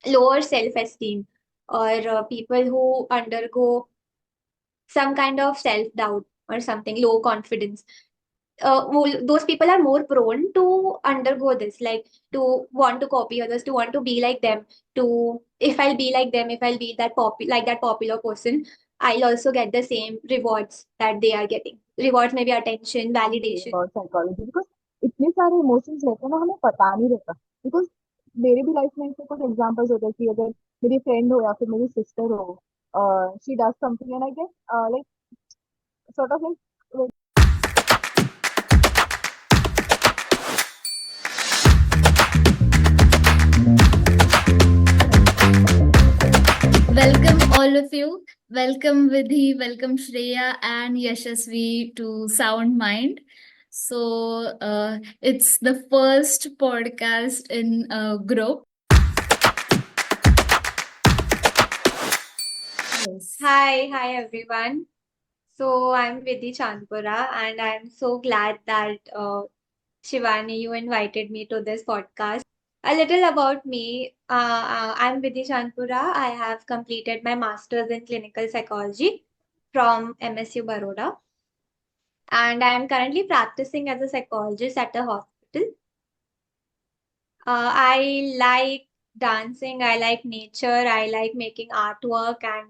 lower self-esteem, or people who undergo some kind of self-doubt or something, low confidence. Those people are more prone to undergo this, like to want to copy others, to want to be like them, to if I'll be like them, if I'll be like that popular person, I'll also get the same rewards that they are getting. Rewards maybe attention, validation. About psychology because इतने सारे emotions रहते हैं ना, हमें पता नहीं रहता। Because मेरे भी लाइफ में ऐसे कुछ एग्जांपल्स होते हैं कि अगर मेरी फ्रेंड हो या फिर मेरी सिस्टर हो, she does something and I get like sort of like Welcome, all of you. Welcome, Vidhi. Welcome, Shreya and Yashasvi to Sound Mind. It's the first podcast in a group. Yes. Hi everyone. So I'm Vidhi Chanpura, and I'm so glad that Shivani, you invited me to this podcast. A little about me. I'm Vidhi Chanpura. I have completed my master's in clinical psychology from MSU Baroda, and I am currently practicing as a psychologist at a hospital. I like dancing, I like nature, I like making artwork, and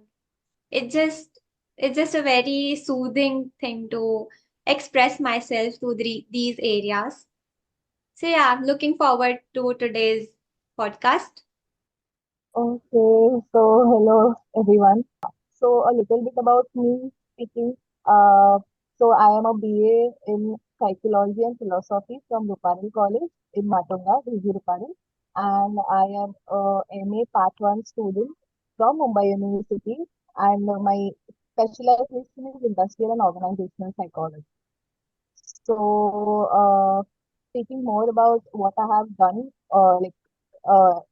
it just it's just a very soothing thing to express myself through these areas. So yeah, I'm looking forward to today's podcast. Okay so hello everyone. So a little bit about me speaking. So I am a BA in Psychology and Philosophy from Ruparel College in Matunga, DG Ruparel, and I am a MA Part 1 student from Mumbai University, and my specialization is Industrial and Organizational Psychology. So speaking more about what I have done,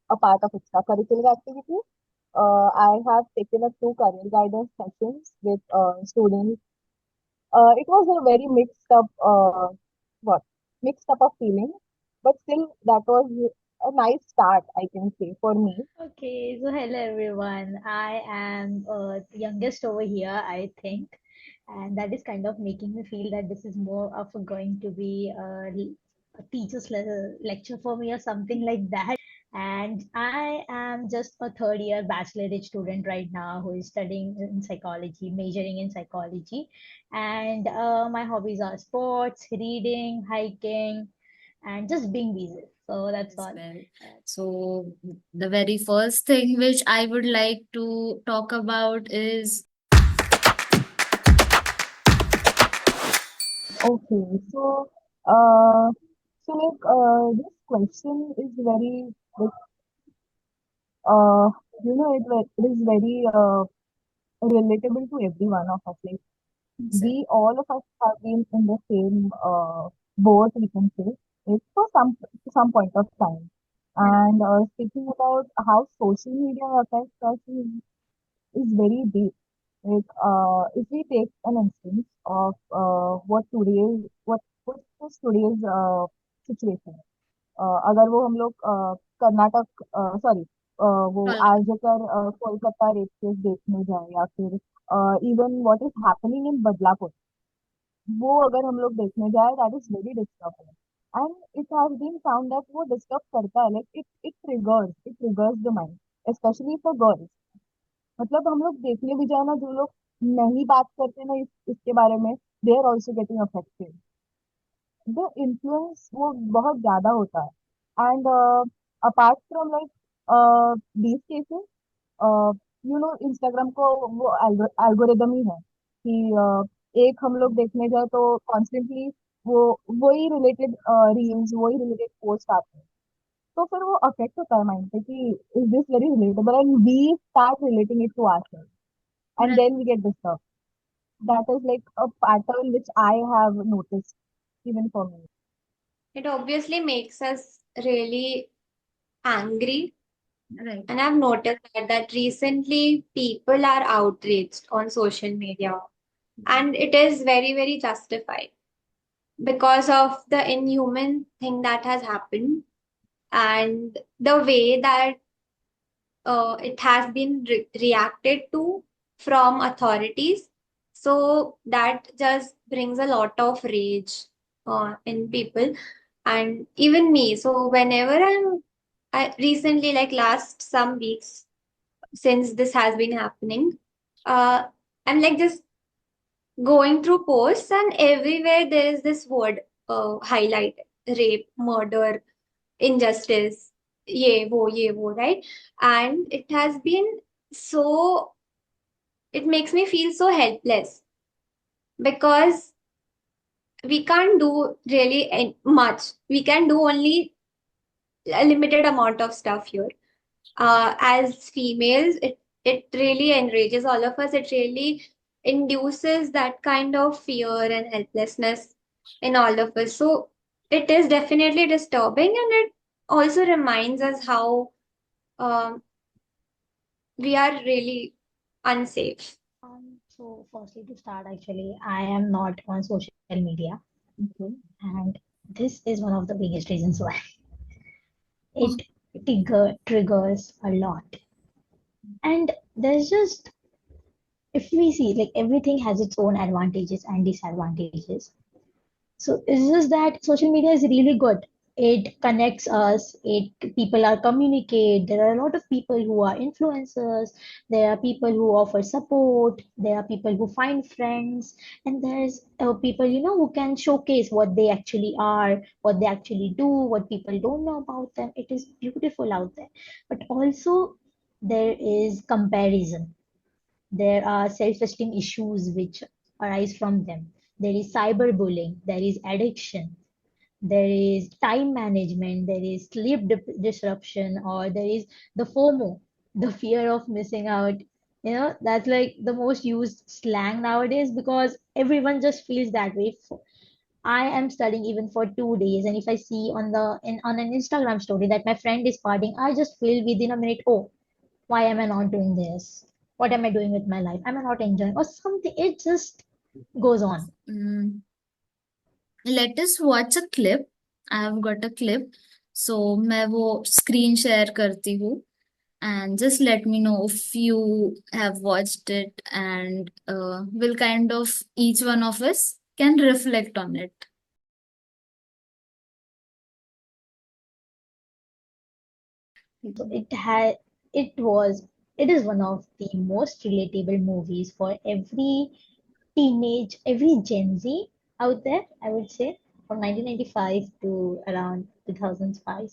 a part of extracurricular activity. I have taken up two career guidance sessions with students. It was a very what, mixed up of feeling, but still that was a nice start, I can say, for me. Okay, so hello everyone. I am the youngest over here, I think, and that is kind of making me feel that this is more of a going to be a teacher's lecture for me or something like that. And I am just a third year bachelorate student right now who is studying in psychology, majoring in psychology. And my hobbies are sports, reading, hiking, and just being busy. So that's As all. well. So, the very first thing which I would like to talk about is Okay, uh, this question is very like uh, it is very relatable to every one of us. Like we all of us have been in the same boat, we can say, like, for some point of time. And speaking about how social media affects us is very deep. Like if we take an instance of what is today's situation. अगर वो हम लोग Karnataka sorry वो आर्यकर Kolkata rape case देखने जाए या फिर even what is happening in Badlapur, वो अगर हम लोग देखने जाए that is very disturbing. And it has been found that वो डिस्टर्ब करता है, like it triggers the mind specially for girls. मतलब हम लोग देखने भी जाए ना, जो लोग नहीं बात करते ना इसके बारे में, they are also getting affected. The influence वो बहुत ज्यादा होता है। And apart from like these cases, Instagram को वो एल्गोरिदम ही है कि एक हम लोग देखने जाए तो कॉन्स्टेंटली वो वही रिलेटेड रील्स, वही रिलेटेड पोस्ट आते हैं। तो फिर वो अफेक्ट होता है माइंड पे कि is this very relatable, and we start relating it to ourselves, and then we get disturb. That is like a pattern which I have noticed even for me. It obviously makes us really angry. right. And I've noticed that recently people are outraged on social media. And it is very, very justified because of the inhuman thing that has happened and the way that it has been reacted to from authorities. So that just brings a lot of rage in people and even me. So whenever I recently, like last some weeks since this has been happening, uh, I'm like just going through posts and everywhere there is this word highlight: rape, murder, injustice, ye wo, right? And it has been so, it makes me feel so helpless because we can't do really much. We can do only a limited amount of stuff here. As females, it really enrages all of us. It really induces that kind of fear and helplessness in all of us. So it is definitely disturbing, and it also reminds us how um, we are really unsafe. So firstly to start, actually, I am not on social media, Okay. and this is one of the biggest reasons why Oh, it triggers a lot. And there's just, if we see, like everything has its own advantages and disadvantages. So it's just that social media is really good. It connects us. It people are communicate. There are a lot of people who are influencers. There are people who offer support. There are people who find friends, and there's people who can showcase what they actually are, what they actually do, what people don't know about them. It is beautiful out there, but also there is comparison. There are self-esteem issues which arise from them. There is cyberbullying, there is addiction, there is time management, there is sleep disruption, or there is the FOMO, the fear of missing out. That's like the most used slang nowadays because everyone just feels that way. I am studying even for 2 days, and if I see on an Instagram story that my friend is partying, I just feel within a minute, oh, why am I not doing this? What am I doing with my life? Am I not enjoying or something? It just goes on. mm, let us watch a clip. I have got a clip. So मैं वो screen share करती हूँ and just let me know if you have watched it and will kind of each one of us can reflect on it. So it is one of the most relatable movies for every Gen Z out there, I would say, from 1995 to around 2005,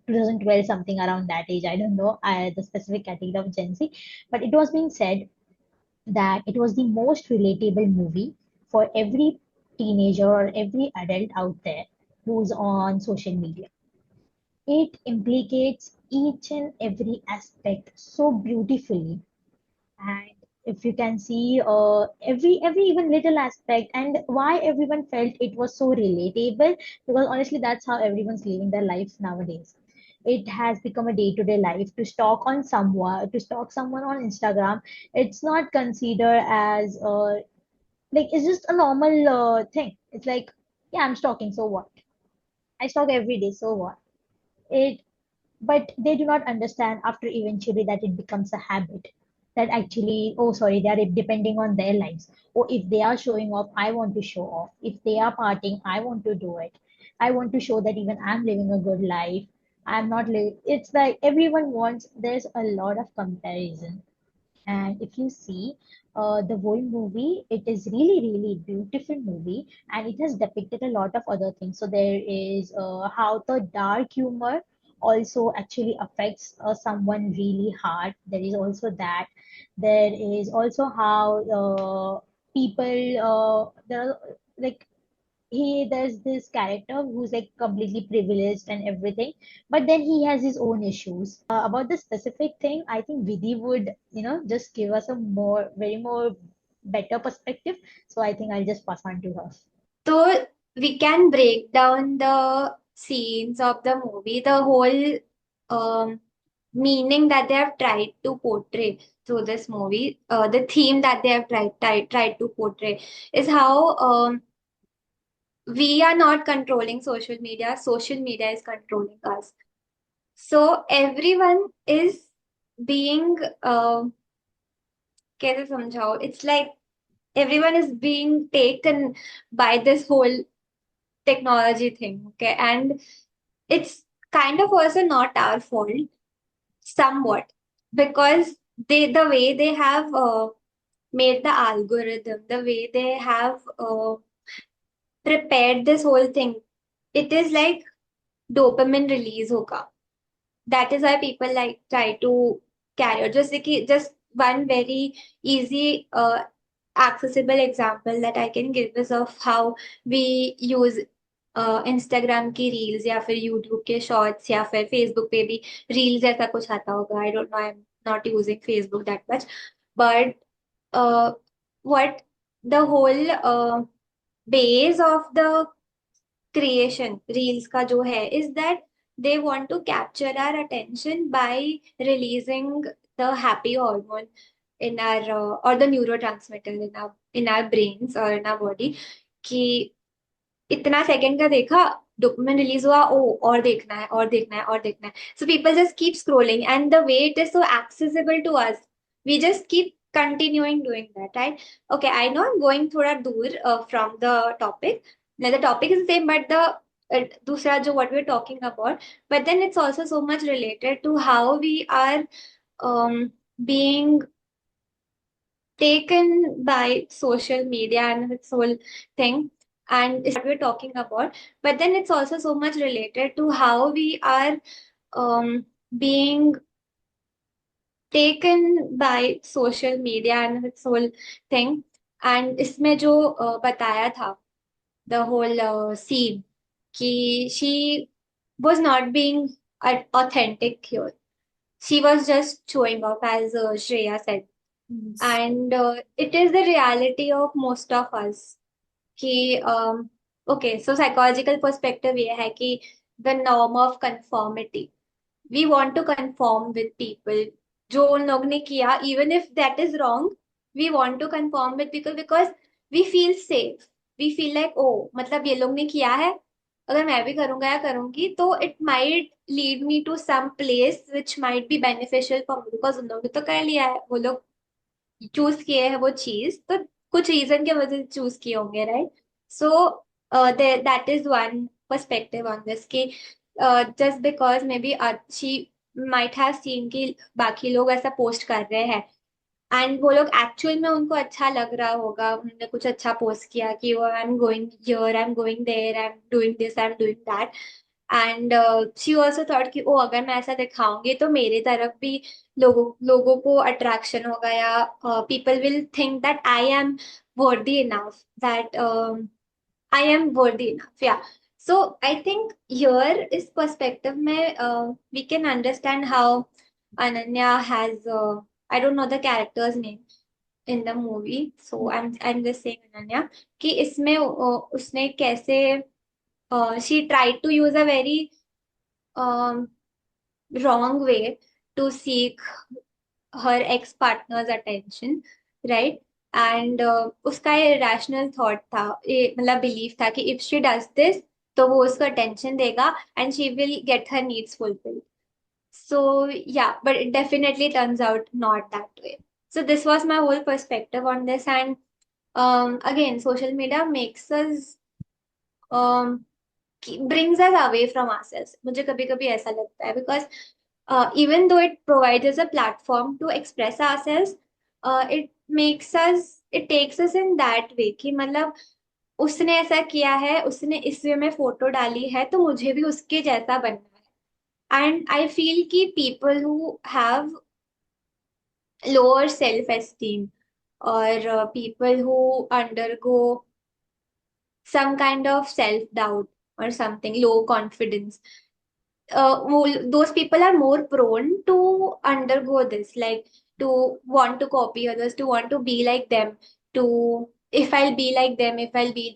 2012, something around that age. I don't know the specific category of Gen Z, but it was being said that it was the most relatable movie for every teenager or every adult out there who's on social media. It implicates each and every aspect so beautifully. And if you can see every even little aspect and why everyone felt it was so relatable, because honestly that's how everyone's living their life nowadays. It has become a day-to-day life to stalk someone on Instagram. It's not considered as like it's just a normal thing. It's like, yeah, I'm stalking, so what? I stalk every day, so what? It But they do not understand after eventually that it becomes a habit, that actually, oh sorry, they are depending on their lives. Or if they are showing off, I want to show off. If they are partying, I want to do it. I want to show that even I'm living a good life. I'm not living. It's like everyone wants. There's a lot of comparison. And if you see the whole movie, it is really, really beautiful movie, and it has depicted a lot of other things. So there is how the dark humor also actually affects someone really hard. There is also that. There is also how people there are like there's this character who's like completely privileged and everything, but then he has his own issues. About this specific thing, I think Vidhi would just give us a more better perspective. So I think I'll just pass on to her. So we can break down the scenes of the movie, the whole um, meaning that they have tried to portray through this movie. The theme that they have tried to portray is how we are not controlling social media is controlling us. So everyone is being कैसे समझाओ, it's like everyone is being taken by this whole technology thing, okay, and it's kind of also not our fault somewhat, because the way they have made the algorithm, the way they have prepared this whole thing, it is like dopamine release hoga. That is why people like try to carry out. Just one very easy accessible example that I can give is of how we use Instagram की reels या फिर YouTube के shorts या फिर Facebook पे भी reels ऐसा कुछ आता होगा. I don't know, I am not using Facebook that much, but what the whole base of the creation reels का जो है is that they want to capture our attention by releasing the happy hormone in our or the neurotransmitter in our brains or in our body कि इतना second का देखा, dopamine release हुआ, ओ और देखना है और देखना है और देखना है. So people just keep scrolling and the way it is so accessible to us, we just keep continuing doing that, right? Okay, I know I'm going थोड़ा दूर from the topic. Now the topic is the same, but the दूसरा जो what we're talking about, but then it's also so much related to how we are being taken by social media and its whole thing, and is what we're talking about. But then it's also so much related to how we are being taken by social media and its whole thing. And इसमें जो बताया था, the whole scene, कि she was not being authentic here. She was just showing off, as Shreya said. Yes. And it is the reality of most of us कि okay, so psychological perspective ये है कि the norm of conformity, we want to conform with people. जो उन लोग ने किया, even if that is wrong, we want to conform with people because we feel safe. We feel like, oh, मतलब ये लोग ने किया है, अगर मैं भी करूंगा या करूंगी तो it might lead me to some place which might be beneficial for me because उन लोगों ने तो कर लिया है, वो लोग चूज किए हैं वो चीज, तो कुछ रीजन की वजह से चूज किए होंगे, right? So that is one perspective on this कि just because maybe she might have seen कि बाकी लोग ऐसा पोस्ट कर रहे हैं एंड वो लोग एक्चुअल में उनको अच्छा लग रहा होगा, उन्होंने कुछ अच्छा पोस्ट किया कि वो I am going here, I am going there, I am doing this, I am doing that. And she also thought कि ओ अगर मैं ऐसा दिखाऊंगी तो मेरे तरफ भी लोगों को अट्रैक्शन होगा, या people will think that I am worthy enough, that I am worthy enough, या. So I think here is perspective में we can understand how Ananya has I don't know the character's name in the movie, so I'm just saying Ananya कि इसमें उसने कैसे she tried to use a very wrong way to seek her ex partner's attention, right? And उसका ये rational thought था, ये मतलब belief था कि if she does this तो वो उसको attention देगा and she will get her needs fulfilled. So yeah, but it definitely turns out not that way. So this was my whole perspective on this, and again, social media makes us um, brings us away from ourselves. मुझे कभी कभी ऐसा लगता है because even though it provides us a platform to express ourselves, it takes us in that way कि मतलब उसने ऐसा किया है, उसने इस वे में फोटो डाली है तो मुझे भी उसके जैसा बनना है. एंड आई फील कि people who have lower self esteem or people who undergo some kind of self doubt or something, low confidence, those people are more prone to undergo this, like to want to copy others, to want to be like them, to if I'll be like them, if I'll be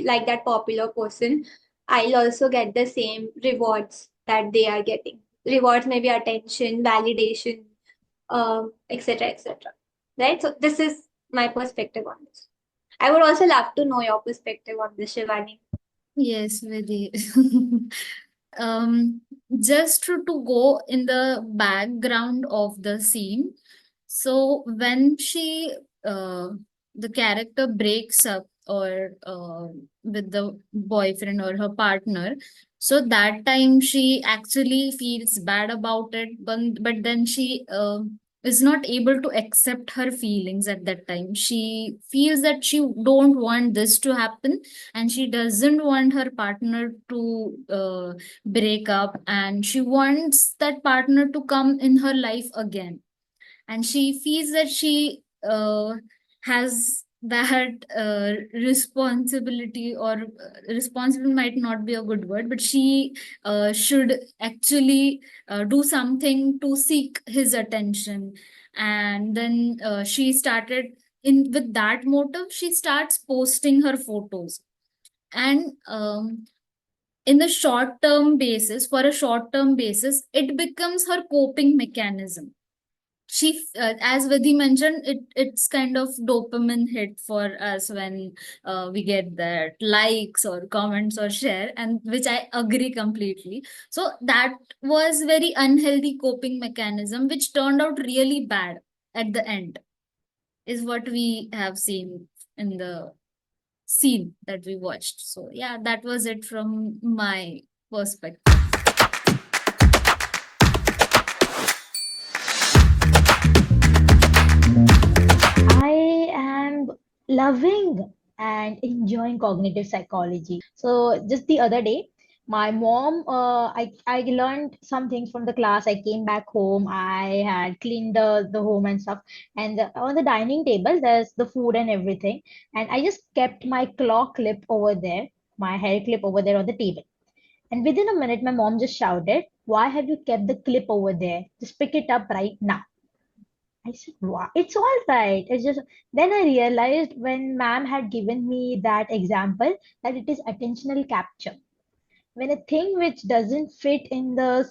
like that popular person, I'll also get the same rewards that they are getting. Rewards maybe attention, validation, etc., etc. Right? So this is my perspective on this. I would also love to know your perspective on this, Shivani. Yes, Vidhi. um, just to go in the background of the scene. So when the character breaks up or with the boyfriend or her partner, so that time she actually feels bad about it, but then she is not able to accept her feelings at that time. She feels that she don't want this to happen, and she doesn't want her partner to break up, and she wants that partner to come in her life again, and she feels that she has that responsibility, or responsible might not be a good word, but she should actually do something to seek his attention. And then she started, in with that motive, she starts posting her photos. And in the short term basis, for a short term basis, it becomes her coping mechanism. As Vidhi mentioned, it's kind of dopamine hit for us when we get that likes or comments or share, and which I agree completely. So that was very unhealthy coping mechanism, which turned out really bad at the end, is what we have seen in the scene that we watched. So yeah, that was it from my perspective. I am loving and enjoying cognitive psychology. So just the other day, my mom, I learned some things from the class. I came back home. I had cleaned the home and stuff. And on the dining table, there's the food and everything. And I just kept my claw clip over there, my hair clip over there on the table. And within a minute, my mom just shouted, "Why have you kept the clip over there? Just pick it up right now." I said, wow, it's all right. It's just, then I realized when ma'am had given me that example that it is attentional capture. When a thing which doesn't fit in the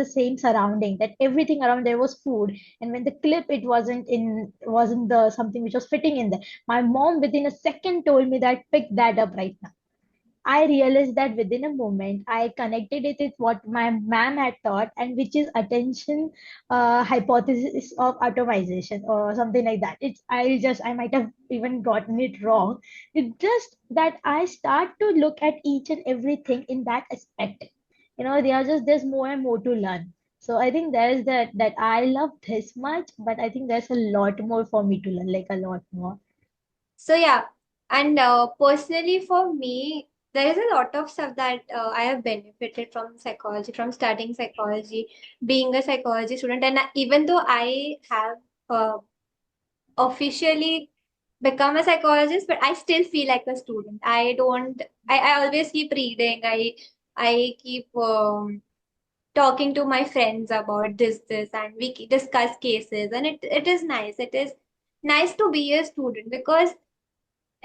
same surrounding, that everything around there was food, and when the clip it wasn't the something which was fitting in there. My mom within a second told me that pick that up right now. I realized that within a moment, I connected it with what my ma'am had taught, and which is attention hypothesis of atomization or something like that. I might have even gotten it wrong. It's just that I start to look at each and everything in that aspect. There's more and more to learn. So I think there's that I love this much, but I think there's a lot more for me to learn, like a lot more. So yeah, and personally for me, there is a lot of stuff that I have benefited from psychology, from studying psychology, being a psychology student, and even though I have uh, officially become a psychologist, but I still feel like a student. I don't. I always keep reading. I keep talking to my friends about this, and we discuss cases, and it is nice. It is nice to be a student because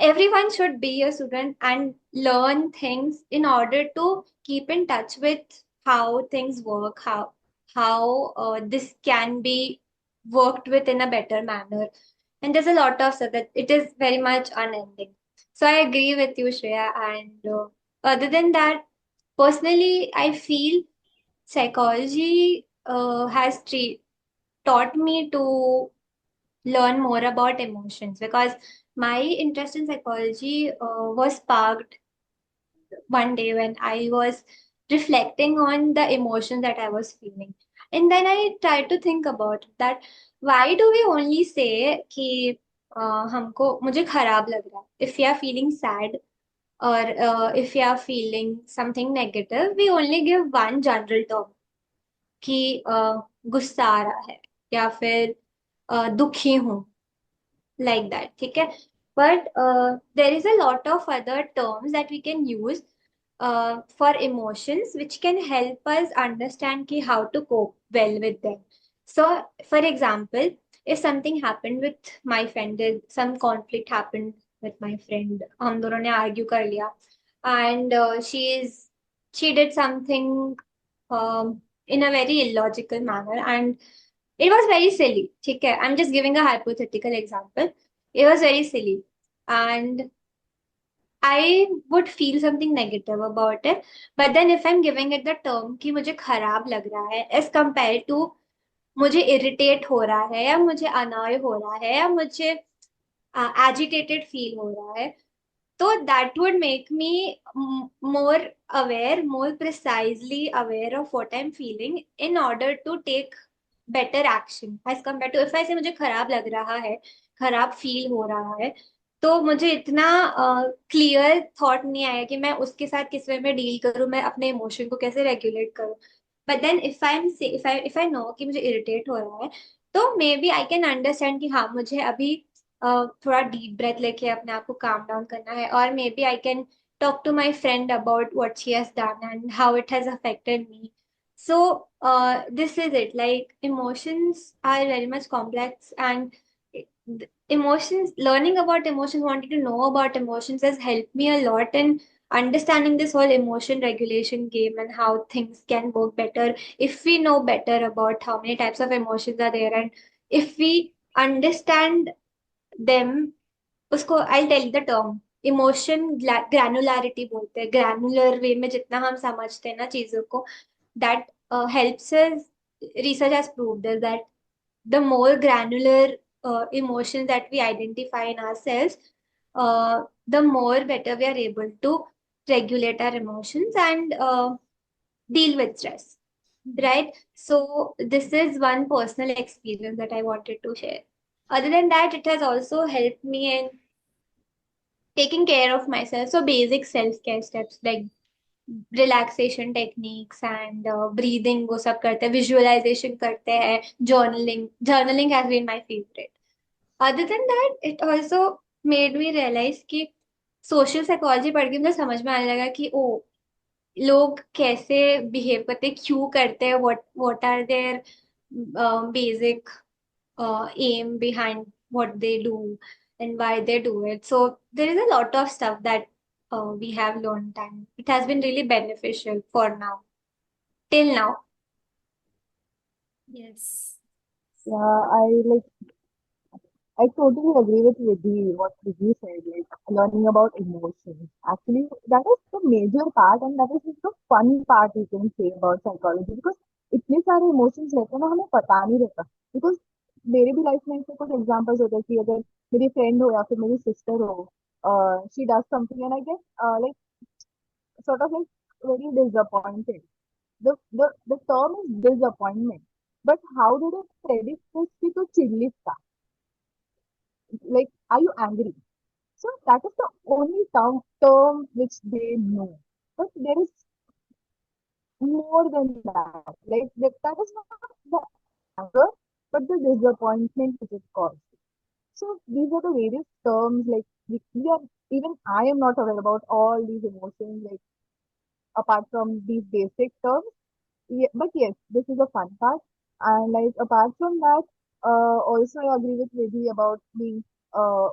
everyone should be a student and learn things in order to keep in touch with how things work, how this can be worked with in a better manner. And there's a lot of stuff that it is very much unending. So I agree with you, Shreya. And other than that, personally, I feel psychology has taught me to learn more about emotions because my interest in psychology was sparked one day when I was reflecting on the emotions that I was feeling. And then I tried to think about that why do we only say कि हमको मुझे खराब लग रहा है if we are feeling sad or if we are feeling something negative we only give one general term कि गुस्सा आ रहा है या फिर दुखी हूँ like that ठीक है but there is a lot of other terms that we can use for emotions which can help us understand ki how to cope well with them so for example if something happened with my friend some conflict happened with my friend हम दोनों ने argue कर लिया and she did something in a very illogical manner and it was very silly. Okay, I'm just giving a hypothetical example. It was very silly. And I would feel something negative about it. But then if I'm giving it the term कि मुझे खराब लग रहा है as compared to मुझे irritate हो रहा है या मुझे अनॉय हो रहा है या मुझे एजिटेटेड फील हो रहा है, so that would make me more aware, more precisely aware of what I'm feeling in order to take better action as compared to if I say मुझे खराब लग रहा है, खराब फील हो रहा है, तो मुझे इतना क्लियर थॉट नहीं आया कि मैं उसके साथ किस वे में डील करूं, मैं अपने इमोशन को कैसे रेगुलेट करूं. But then if I know कि मुझे इरिटेट हो रहा है, तो maybe I can understand कि हाँ मुझे अभी थोड़ा डीप ब्रेथ लेके अपने आप को काम डाउन करना है, और maybe I can talk to my friend about what she has done and how it has affected me. So this is it. Like emotions are very much complex, and emotions, learning about emotions, wanting to know about emotions has helped me a lot in understanding this whole emotion regulation game and how things can work better if we know better about how many types of emotions are there, and if we understand them. उसको I tell the term emotion granularity बोलते हैं. Granular वे में जितना हम समझते हैं ना चीजों को, that helps us. Research has proved this, that the more granular emotions that we identify in ourselves, the more better we are able to regulate our emotions and deal with stress, right? So this is one personal experience that I wanted to share. Other than that, it has also helped me in taking care of myself. So basic self-care steps like relaxation techniques and breathing वो सब करते हैं, visualization करते हैं, journaling has been my favorite. Other than that, it also made me realize कि social psychology पढ़ के मुझे समझ में आने लगा कि ओ लोग कैसे बिहेव करते हैं, क्यों करते हैं, what are their basic aim behind what they do and why they do it. So there is a lot of stuff that we have learned, and it has been really beneficial for now, till now. Yes. Yeah, I totally agree with Vidhi, what Vidhi said, like learning about emotions. Actually, that is the major part and that is just the fun part you can say about psychology because इतने सारे emotions रहते हैं ना हमें पता नहीं रहता because मेरे भी लाइफ में ऐसे कुछ एग्जांपल्स होते हैं कि अगर मेरी फ्रेंड हो या फिर मेरी सिस्टर हो she does something and I get like sort of like very disappointed. The term is disappointment. But how did I predict this to chilli? Like, are you angry? So that is the only term which they know. But there is more than that. Like that is not the anger, but the disappointment which is caused. So these are the various terms. Like we are even I am not aware about all these emotions. Like apart from these basic terms. Yeah, but yes, this is a fun part. And like apart from that, also I agree with Vidhi about being uh,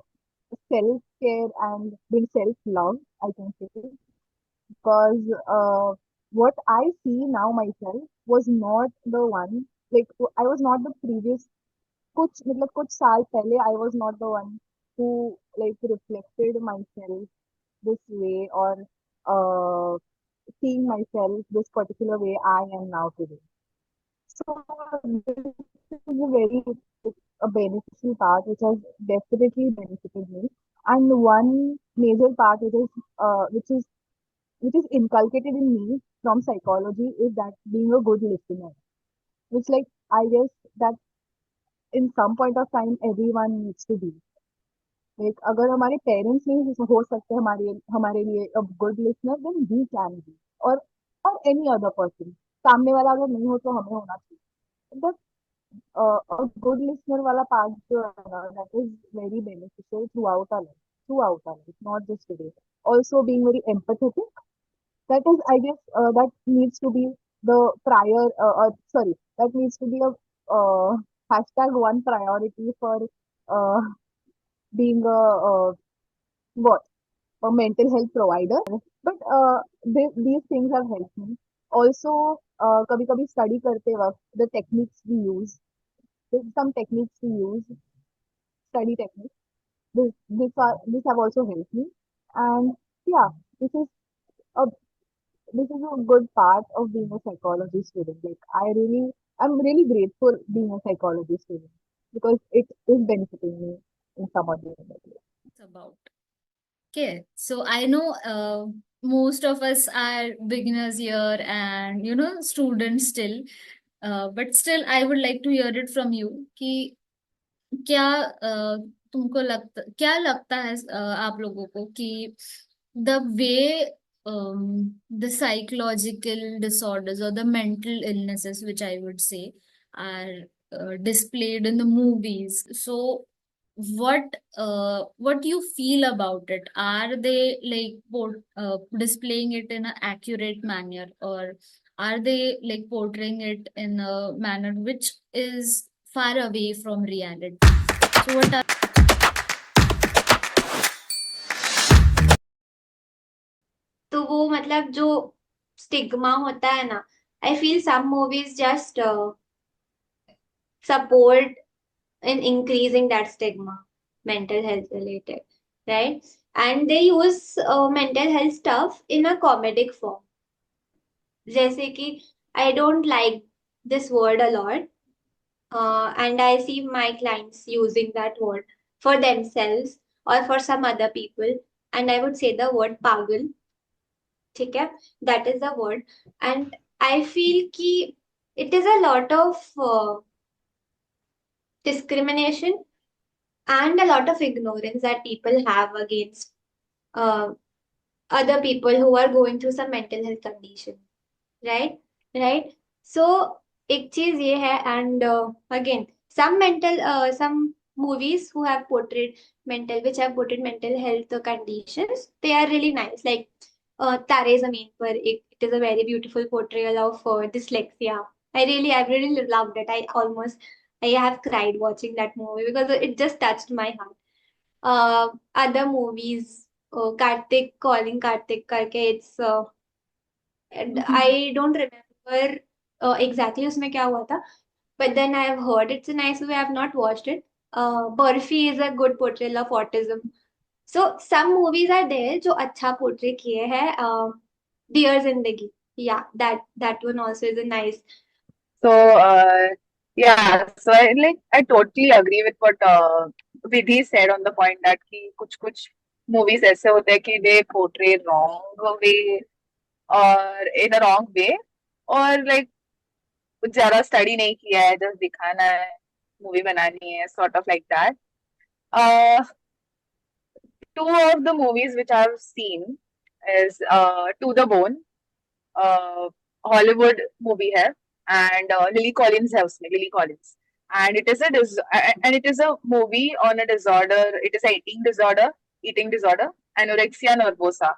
self-care and being self-love, I can say, because what I see now myself was not the one, like I was not the previous, कुछ साल पहले I was not the one who like reflected myself this way or uh, seeing myself this particular way I am now today. So this is a very a beneficial part which has definitely benefited me. And one major part which is inculcated in me from psychology is that being a good listener. Which like I guess that in some point of time everyone needs to be. Like अगर हमारे parents नहीं हो सकते हमारे लिए a good listener then we can be or any other person. सामने वाला अगर नहीं हो तो हमें होना चाहिए. But a good listener वाला part जो है ना that is very beneficial throughout our life, not just today. Also being very empathetic. That is, I guess, that needs to be the sorry, that needs to be a hashtag one priority for uh, being what a mental health provider. But these things have helped me. Also, कभी कभी study करते वक्त the techniques we use, there's some techniques we use, study techniques. This have also helped me. And Yeah, this is a this is a good part of being a psychology student. Like I'm really grateful being a psychology student because it is benefiting me in some or the other way. It's about. Okay, so I know most of us are beginners here and students still. But still, I would like to hear it from you कि क्या क्या लगता है आप लोगों को कि the way the psychological disorders or the mental illnesses, which I would say, are displayed in the movies. So what do you feel about it? Are they like displaying it in an accurate manner, or are they like portraying it in a manner which is far away from reality? So what are तो वो मतलब जो stigma होता है ना, I feel some movies just support in increasing that stigma, mental health related, right? And they use mental health stuff in a comedic form. जैसे कि I don't like this word a lot, and I see my clients using that word for themselves or for some other people, and I would say the word pagal, ठीक है? That is the word, and I feel कि it is a lot of discrimination and a lot of ignorance that people have against uh, other people who are going through some mental health condition, right? So एक चीज ये है, and again some movies who have portrayed mental health conditions, they are really nice, like तारे जमीन पर एक, it is a very beautiful portrayal of dyslexia. I really loved it. I have cried watching that movie because it just touched my heart. Other movies, Kartik calling Kartik करके, it's and I don't remember exactly उसमें क्या हुआ था, but then I have heard it's a nice movie. I have not watched it. Burfi is a good portrayal of autism. So some movies are there जो अच्छा portray किए हैं. Dear Zindagi, yeah, that one also is a nice. So, yeah, so I totally agree with what Vidhi said on the point that कि कुछ movies ऐसे होते हैं कि they portray wrong way or in a wrong way, or like ज्यादा study नहीं किया है, just दिखाना है, movie बनानी है, sort of like that. Uh, Two of the movies which I've seen is To the Bone, Hollywood movie है, and lily Collins है उसमें, lily Collins, and it is a movie on a disorder. It is a eating disorder, anorexia nervosa.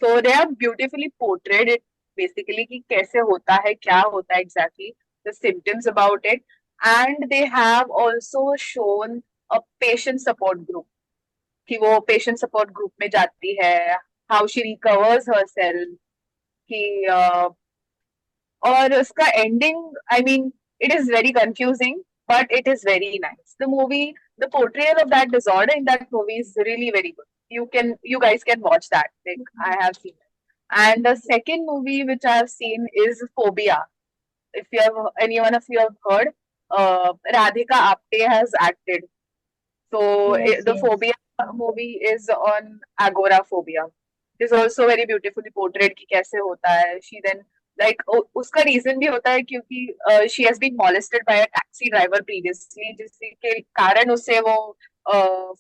So they have beautifully portrayed it, basically कि कैसे होता है, क्या होता है exactly, the symptoms about it, and they have also shown a patient support group, कि वो patient support group में जाती है, how she recovers herself, कि और उसका ending, I mean, it is very confusing, but it is very nice. The portrayal of that disorder in that movie is really very good. You guys can watch that. Like, I have seen it. And the second movie which I have seen is Phobia. If anyone of you have heard, Radhika Apte has acted. So Yes, the yes. phobia movie is on agoraphobia. It is also very beautifully portrayed कि कैसे होता है. She then like उसका reason भी होता है क्योंकि she has been molested by a taxi driver previously, जिसके कारण उसे वो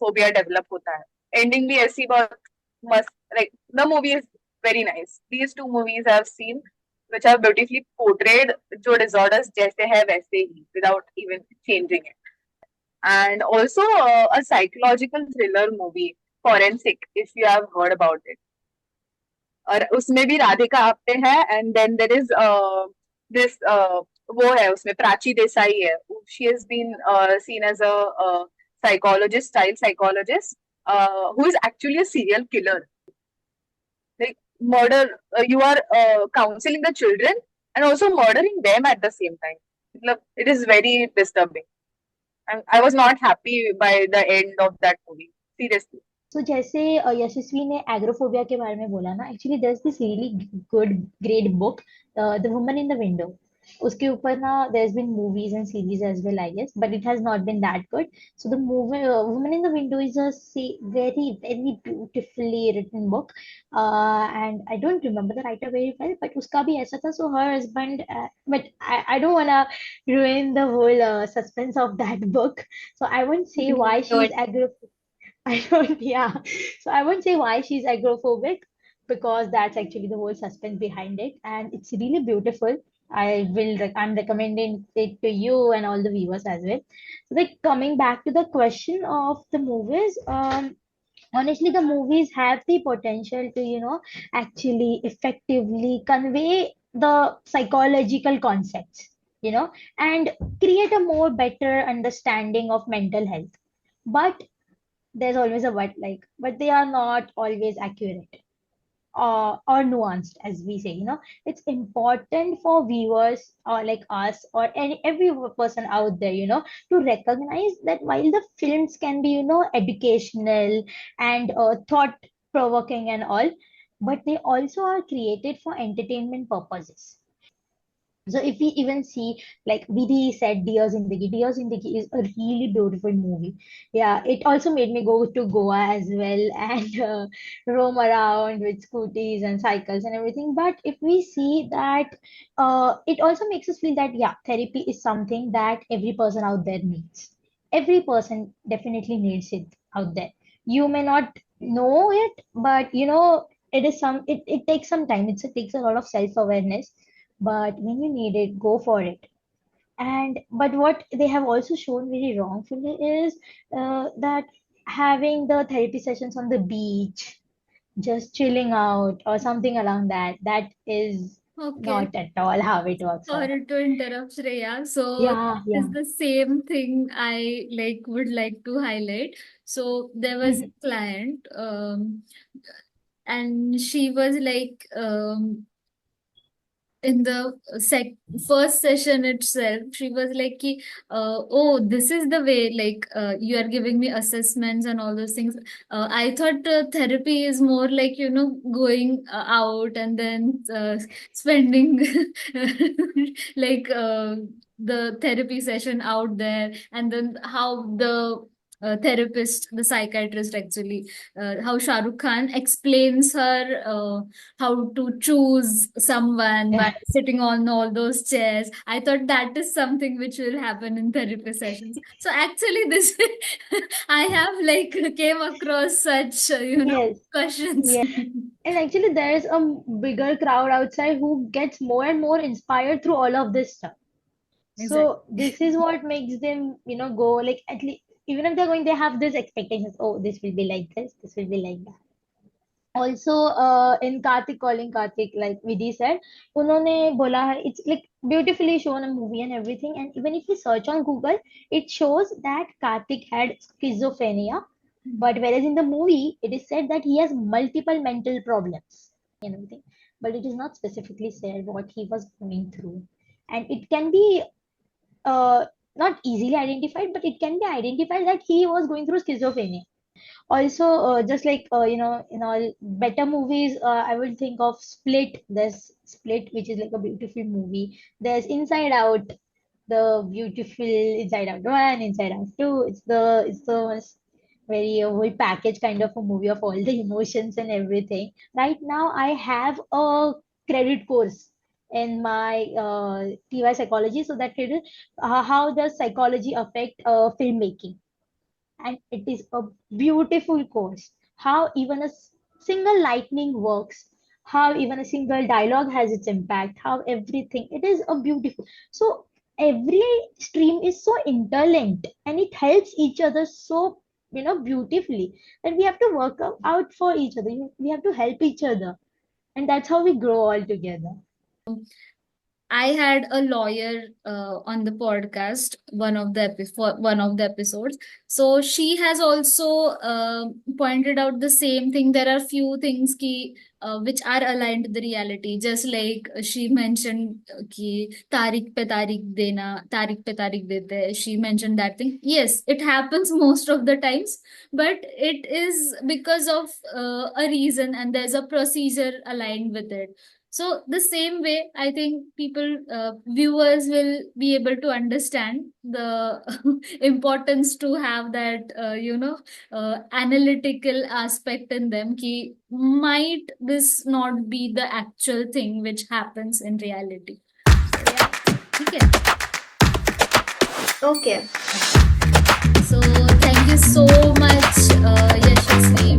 phobia develop होता है. Ending भी ऐसी बहुत मस्त, like the movie is very nice. These two movies I have seen which are beautifully portrayed जो disorders जैसे है वैसे ही without even changing it. And also a psychological thriller movie, Forensic, if you have heard about it. और उसमें भी राधिका आप्टे है, and then there is this वो है उसमें प्राची देसाई है. She has been seen as a psychologist, child psychologist, who is actually a serial killer. Like murder, you are counseling the children and also murdering them at the same time. It is very disturbing. And I was not happy by the end of that movie. Seriously. So जैसे यशस्वी ने agoraphobia के बारे में बोला ना, actually there is this really good great book, the woman in the window. उसके ऊपर ना there has been movies and series as well I guess, but it has not been that good. So the movie woman in the window is a very very beautifully written book, and I don't remember the writer very well, but उसका भी ऐसा था. So her husband, but I don't wanna ruin the whole suspense of that book, so I won't say why Don't. she's I don't, yeah. So I won't say why she's agrophobic, because that's actually the whole suspense behind it, and it's really beautiful. I'm recommending it to you and all the viewers as well. So, like, coming back to the question of the movies, honestly, the movies have the potential to, actually effectively convey the psychological concepts, and create a more better understanding of mental health. But there's always a but they are not always accurate or nuanced, as we say. It's important for viewers or like us or every person out there, to recognize that while the films can be, educational and thought provoking and all, but they also are created for entertainment purposes. So if we even see, like Vidhi said, Dear Zindagi is a really beautiful movie. Yeah, it also made me go to Goa as well and roam around with scooties and cycles and everything. But if we see that, it also makes us feel that, yeah, therapy is something that every person out there needs. Every person definitely needs it out there. You may not know it, but it takes some time. It takes a lot of self-awareness, but when you need it, go for it. And but what they have also shown very wrongfully is that having the therapy sessions on the beach, just chilling out or something around that is Okay. not at all how it works out. Sorry to interrupt, Shreya. So Yeah, this yeah. is the same thing I would like to highlight. So there was Mhm. a client, and she was in the first session itself, she was like ki, oh, this is the way, you are giving me assessments and all those things. I thought therapy is more like, going out and then spending like the therapy session out there, and then how the therapist, the psychiatrist actually, how Shah Rukh Khan explains her how to choose someone by Yeah. sitting on all those chairs. I thought that is something which will happen in therapy sessions. So actually, this I have came across such Yes. questions. Yeah. And actually, there is a bigger crowd outside who gets more and more inspired through all of this stuff. Exactly. So this is what makes them, go like, at least even if they're going, they have this expectations. Oh, this will be like this will be like that. Also, in Karthik Calling Karthik, like Vidhi said, उन्होंने बोला है, it's like beautifully shown a movie and everything. And even if you search on Google, it shows that Karthik had schizophrenia. But whereas in the movie, it is said that he has multiple mental problems and everything. But it is not specifically said what he was going through. And it can be uh, not easily identified, but it can be identified that he was going through schizophrenia. Also, just like in all better movies, I would think of Split. There's Split, which is like a beautiful movie. There's Inside Out, the beautiful Inside Out 1, Inside Out 2. It's the very whole package kind of a movie of all the emotions and everything. Right now, I have a credit course in my TY psychology, so that credit, how does psychology affect filmmaking? And it is a beautiful course. How even a single lightning works, how even a single dialogue has its impact, how everything, it is a beautiful. So every stream is so interlinked and it helps each other so beautifully that we have to work out for each other. We have to help each other, and that's how we grow all together. I had a lawyer on the podcast, one of the episodes. So she has also pointed out the same thing. There are few things which are aligned to the reality. Just like she mentioned ki tarik pe tarik dete hai. She mentioned that thing. Yes, it happens most of the times, but it is because of a reason, and there's a procedure aligned with it. So the same way, I think viewers will be able to understand the importance to have that, analytical aspect in them. Ki might this not be the actual thing which happens in reality? So yeah, okay. Okay. So thank you so much, Yashasvi,